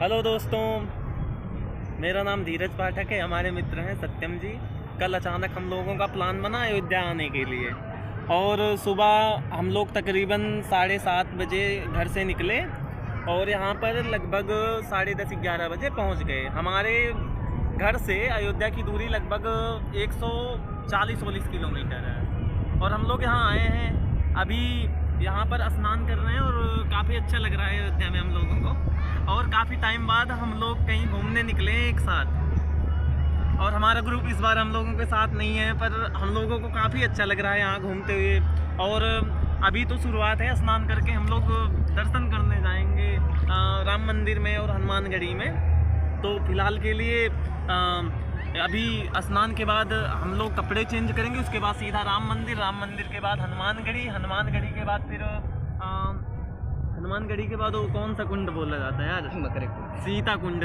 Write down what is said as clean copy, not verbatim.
Hello दोस्तों, मेरा नाम धीरज पाठक है। हमारे मित्र हैं सत्यम जी। कल अचानक हम लोगों का प्लान बना अयोध्या आने के लिए और सुबह हम लोग तकरीबन 7:30 बजे घर से निकले और यहाँ पर लगभग 10:30-11 बजे पहुँच गए। हमारे घर से अयोध्या की दूरी लगभग 140-140 किलोमीटर है और हम लोग यहाँ आए हैं। अभी यहाँ पर स्नान कर रहे हैं और काफ़ी अच्छा लग रहा है अयोध्या में हम लोगों को। और काफ़ी टाइम बाद हम लोग कहीं घूमने निकले हैं एक साथ और हमारा ग्रुप इस बार हम लोगों के साथ नहीं है, पर हम लोगों को काफ़ी अच्छा लग रहा है यहाँ घूमते हुए। और अभी तो शुरुआत है, स्नान करके हम लोग दर्शन करने जाएंगे राम मंदिर में और हनुमानगढ़ी में। तो फिलहाल के लिए अभी स्नान के बाद हम लोग कपड़े चेंज करेंगे, उसके बाद सीधा राम मंदिर के बाद हनुमानगढ़ी के बाद फिर हनुमानगढ़ी के बाद वो कौन सा कुंड बोला जाता है यार? सीता कुंड।